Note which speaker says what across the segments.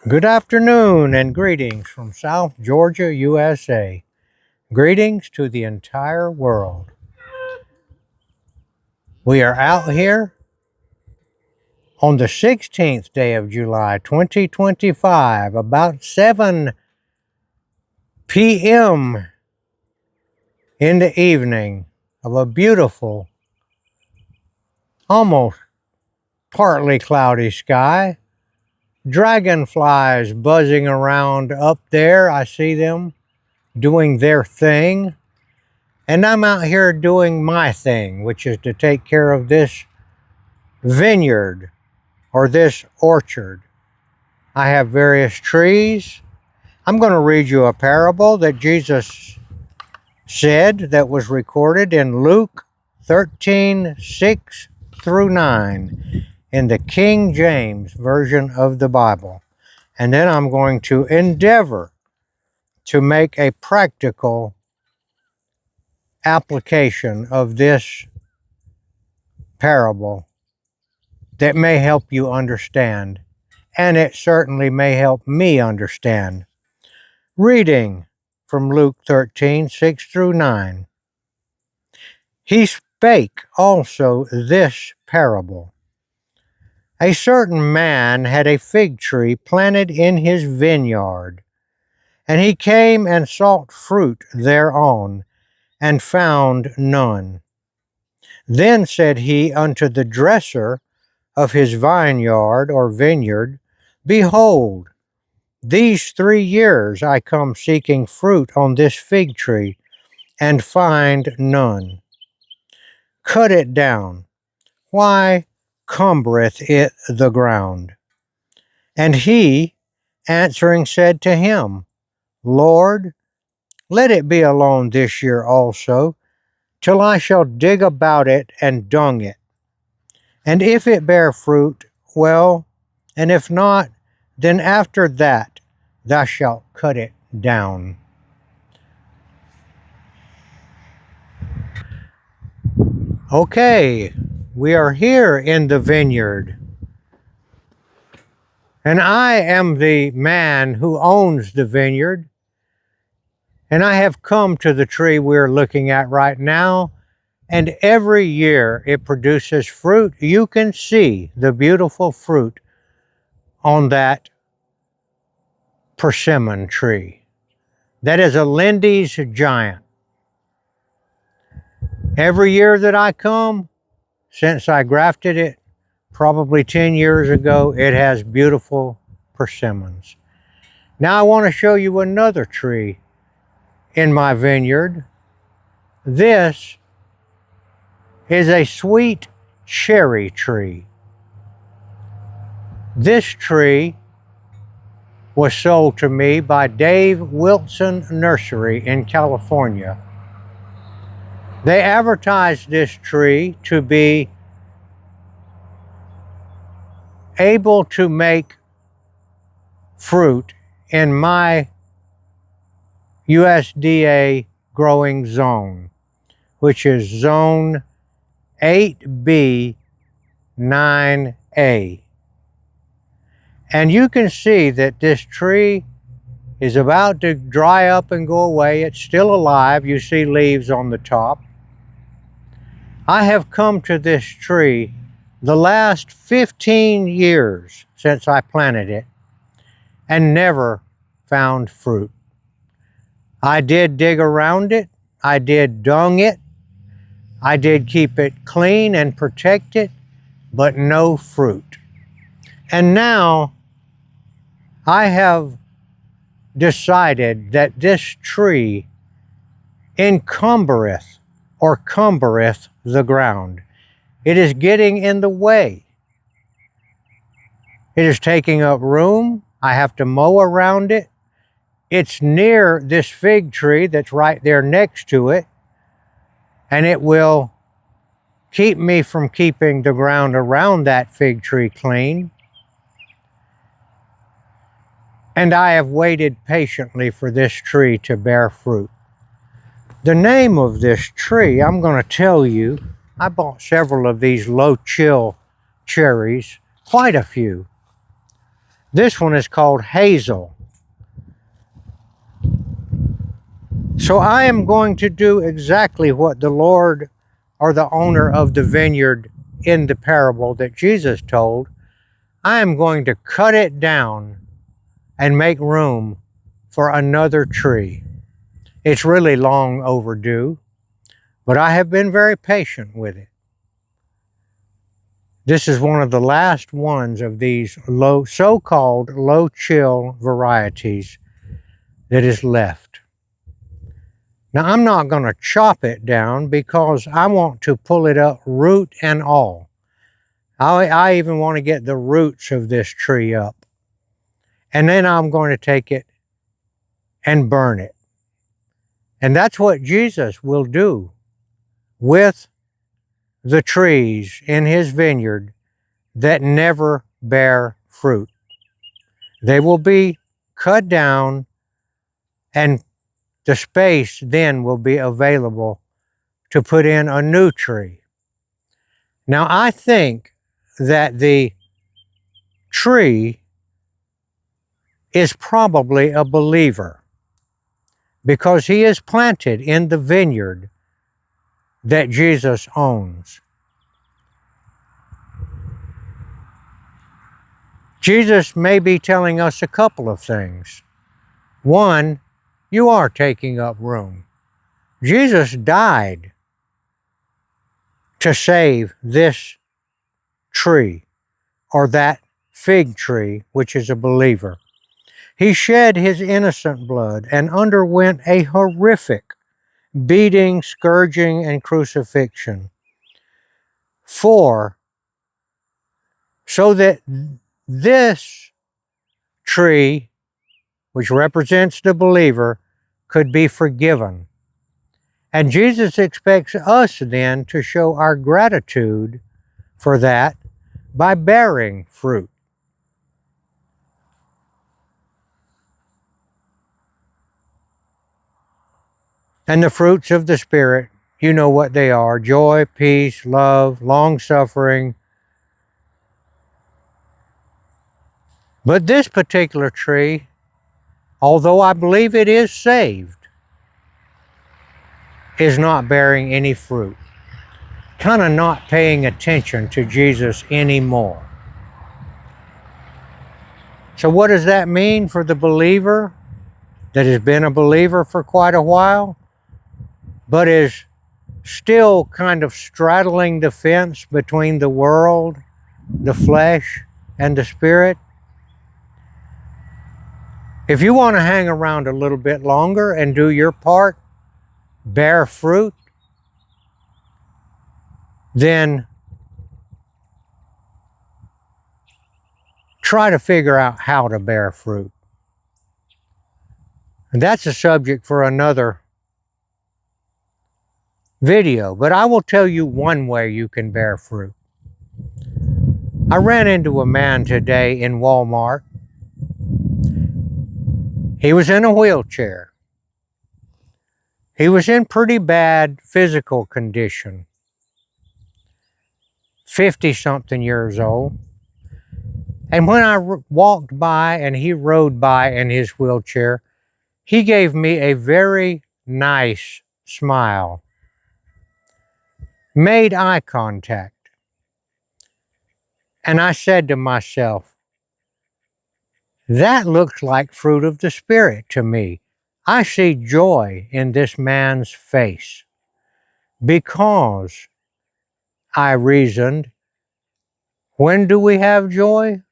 Speaker 1: Good afternoon and greetings from South Georgia, USA. Greetings to the entire world. We are out here on the 16th day of July, 2025, about 7 p.m. in the evening of a beautiful, almost partly cloudy sky. Dragonflies buzzing around up there. I see them doing their thing. And I'm out here doing my thing, which is to take care of this vineyard or this orchard. I have various trees. I'm going to read you a parable that Jesus said that was recorded in Luke 13:6 through 9 in the King James Version of the Bible. And then I'm going to endeavor to make a practical application of this parable that may help you understand, and it certainly may help me understand. Reading from Luke 13:6 through 9. He spake also this parable. A certain man had a fig tree planted in his vineyard, and he came and sought fruit thereon, and found none. Then said he unto the dresser of his vineyard or vineyard, Behold, these 3 years I come seeking fruit on this fig tree, and find none. Cut it down. Why cumbereth it the ground? And he, answering, said to him, Lord, let it be alone this year also, till I shall dig about it and dung it. And if it bear fruit, well, and if not, then after that thou shalt cut it down. Okay, we are here in the vineyard. And I am the man who owns the vineyard. And I have come to the tree we're looking at right now. And every year it produces fruit. You can see the beautiful fruit on that persimmon tree. That is a Lindy's giant. Every year that I come, since I grafted it, probably 10 years ago, it has beautiful persimmons. Now I want to show you another tree in my vineyard. This is a sweet cherry tree. This tree was sold to me by Dave Wilson Nursery in California. They advertised this tree to be able to make fruit in my USDA growing zone, which is zone 8B 9A. And you can see that this tree is about to dry up and go away. It's still alive. You see leaves on the top. I have come to this tree the last 15 years since I planted it and never found fruit. I did dig around it. I did dung it. I did keep it clean and protect it, but no fruit. And now I have decided that this tree encumbereth or cumbereth the ground. It is getting in the way. It is taking up room. I have to mow around it. It's near this fig tree that's right there next to it, and it will keep me from keeping the ground around that fig tree clean. And I have waited patiently for this tree to bear fruit. The name of this tree, I'm going to tell you. I bought several of these low chill cherries, quite a few. This one is called Hazel. So I am going to do exactly what the Lord or the owner of the vineyard in the parable that Jesus told. I am going to cut it down and make room for another tree. It's really long overdue, but I have been very patient with it. This is one of the last ones of these so-called low chill varieties that is left. Now I'm not going to chop it down because I want to pull it up root and all. I even want to get the roots of this tree up. And then I'm going to take it and burn it. And that's what Jesus will do with the trees in his vineyard that never bear fruit. They will be cut down, and the space then will be available to put in a new tree. Now, I think that the tree is probably a believer because he is planted in the vineyard that Jesus owns. Jesus may be telling us a couple of things. One, you are taking up room. Jesus died to save this tree or that fig tree, which is a believer. He shed his innocent blood and underwent a horrific beating, scourging, and crucifixion so that this tree, which represents the believer, could be forgiven. And Jesus expects us then to show our gratitude for that by bearing fruit. And the fruits of the Spirit, you know what they are: joy, peace, love, long-suffering. But this particular tree, although I believe it is saved, is not bearing any fruit. Kind of not paying attention to Jesus anymore. So what does that mean for the believer that has been a believer for quite a while, but is still kind of straddling the fence between the world, the flesh, and the Spirit? If you want to hang around a little bit longer and do your part, bear fruit, then try to figure out how to bear fruit. And that's a subject for another video, but I will tell you one way you can bear fruit. I ran into a man today in Walmart. He was in a wheelchair. He was in pretty bad physical condition. 50-something years old. And when I walked by and he rode by in his wheelchair, he gave me a very nice smile, made eye contact. And I said to myself, that looks like fruit of the Spirit to me. I see joy in this man's face because I reasoned, when do we have joy?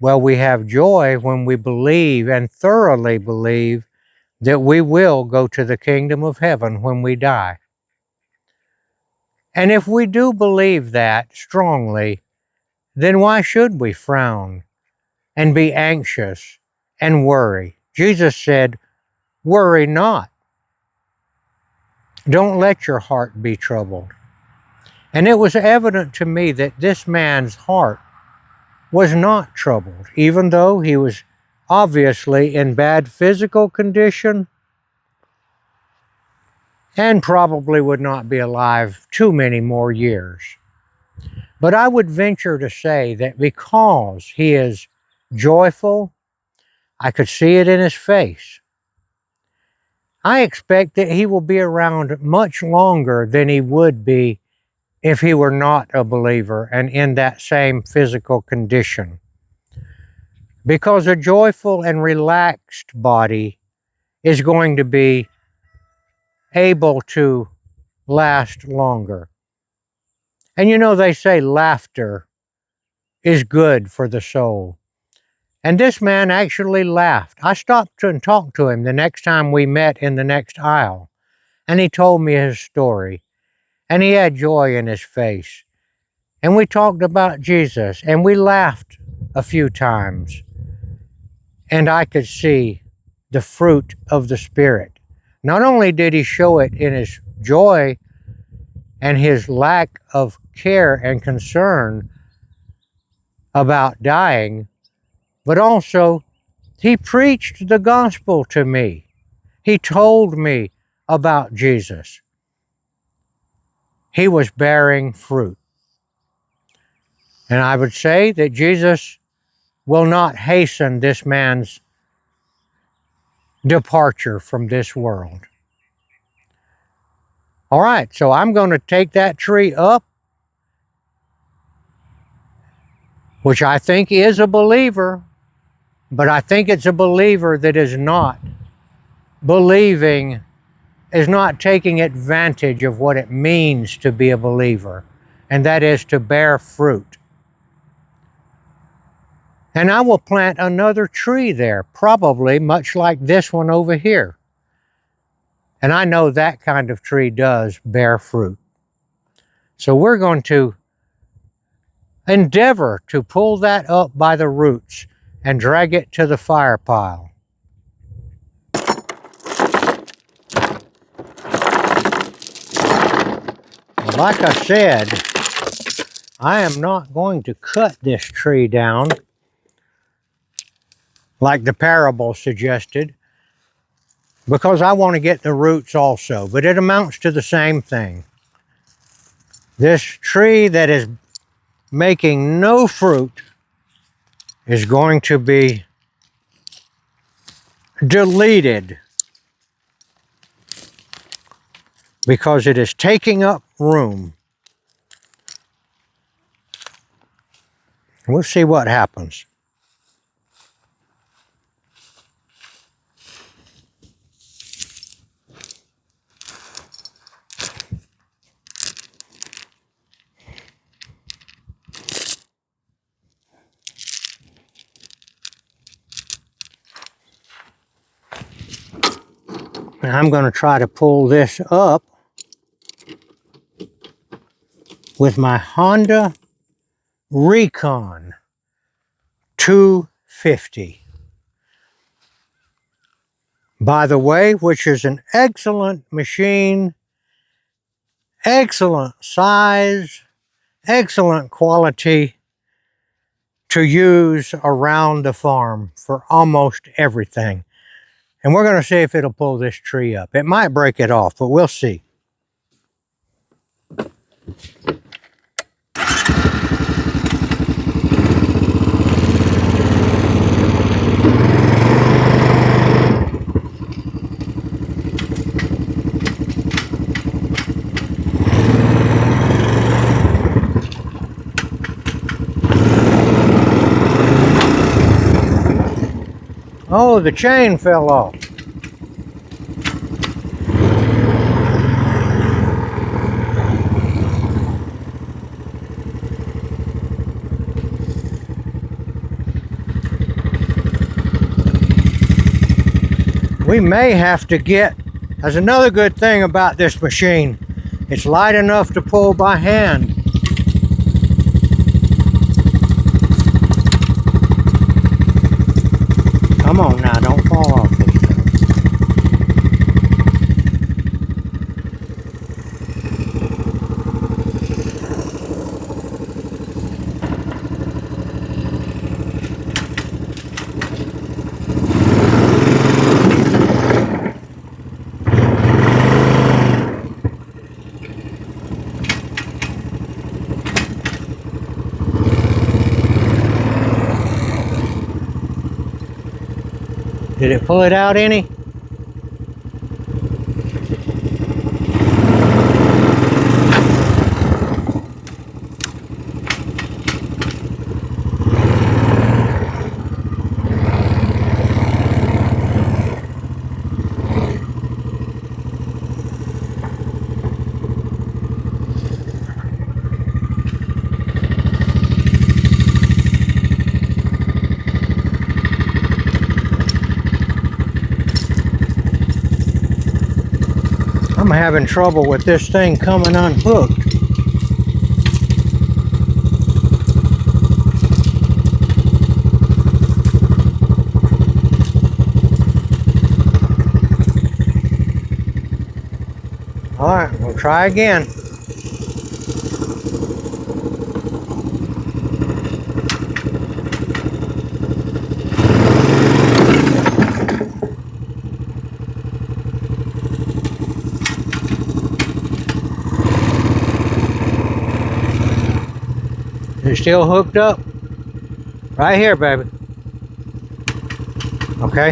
Speaker 1: Well, we have joy when we believe and thoroughly believe that we will go to the kingdom of heaven when we die. And if we do believe that strongly, then why should we frown and be anxious and worry? Jesus said, worry not. Don't let your heart be troubled. And it was evident to me that this man's heart was not troubled, even though he was obviously in bad physical condition and probably would not be alive too many more years. But I would venture to say that because he is joyful. I could see it in his face. I expect that he will be around much longer than he would be if he were not a believer and in that same physical condition. Because a joyful and relaxed body is going to be able to last longer. And you know, they say laughter is good for the soul. And this man actually laughed. I stopped and talked to him the next time we met in the next aisle, and he told me his story, and he had joy in his face. And we talked about Jesus, and we laughed a few times, and I could see the fruit of the Spirit. Not only did he show it in his joy and his lack of care and concern about dying, but also he preached the gospel to me. He told me about Jesus. He was bearing fruit. And I would say that Jesus will not hasten this man's departure from this world. All right, so I'm going to take that tree up, which I think is a believer, but I think it's a believer that is not believing, is not taking advantage of what it means to be a believer, and that is to bear fruit. And I will plant another tree there, probably much like this one over here. And I know that kind of tree does bear fruit. So we're going to endeavor to pull that up by the roots and drag it to the fire pile. Like I said, I am not going to cut this tree down like the parable suggested, because I want to get the roots also, but it amounts to the same thing. This tree that is making no fruit is going to be deleted because it is taking up room. We'll see what happens. I'm going to try to pull this up with my Honda Recon 250. By the way, which is an excellent machine, excellent size, excellent quality to use around the farm for almost everything. And we're going to see if it'll pull this tree up. It might break it off, but we'll see. Oh, the chain fell off. We may have to get, that's another good thing about this machine, it's light enough to pull by hand. Come on now, don't fall off this thing. Did it pull it out any? I'm having trouble with this thing coming unhooked. All right, we'll try again. Is it still hooked up? Right here, baby. Okay.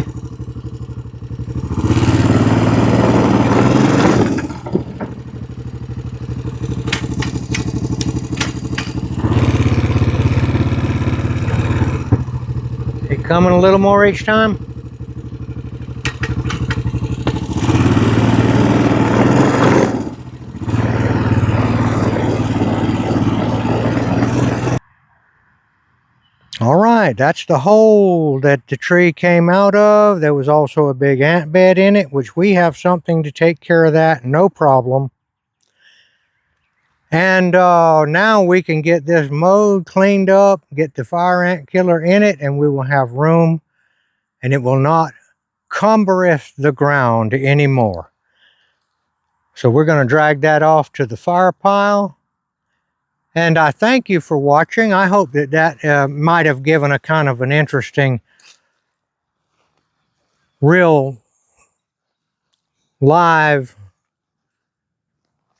Speaker 1: It coming a little more each time? All right, that's the hole that the tree came out of. There was also a big ant bed in it, which we have something to take care of that, no problem. And now we can get this mowed, cleaned up, get the fire ant killer in it, and we will have room, and it will not cumbereth the ground anymore. So we're going to drag that off to the fire pile. And I thank you for watching. I hope that that might have given a kind of an interesting, real live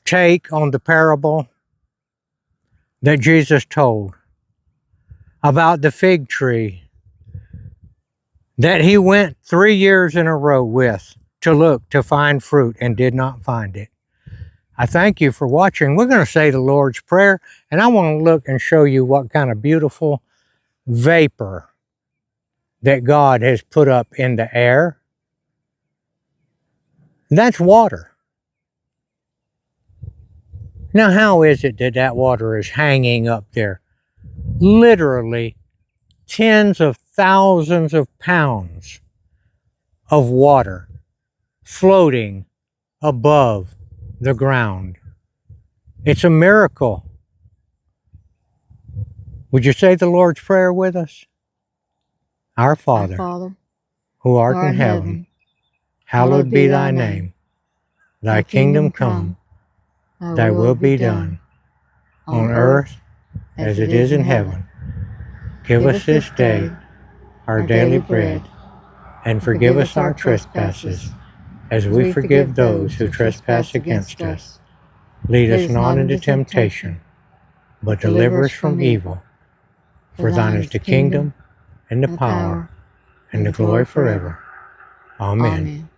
Speaker 1: take on the parable that Jesus told about the fig tree that he went 3 years in a row with to look to find fruit and did not find it. I thank you for watching. We're going to say the Lord's Prayer, and I want to look and show you what kind of beautiful vapor that God has put up in the air. That's water. Now, how is it that that water is hanging up there? Literally tens of thousands of pounds of water floating above the ground. It's a miracle. Would you say the Lord's Prayer with us? Our Father, who art in heaven, hallowed be thy name. Thy kingdom come, thy will be done, on earth as it is in heaven. Give us this day our daily bread, and forgive us our trespasses, as we forgive those who trespass against us. Lead us not into temptation, but deliver us from evil. For thine is the kingdom, and the power, and the glory forever. Amen.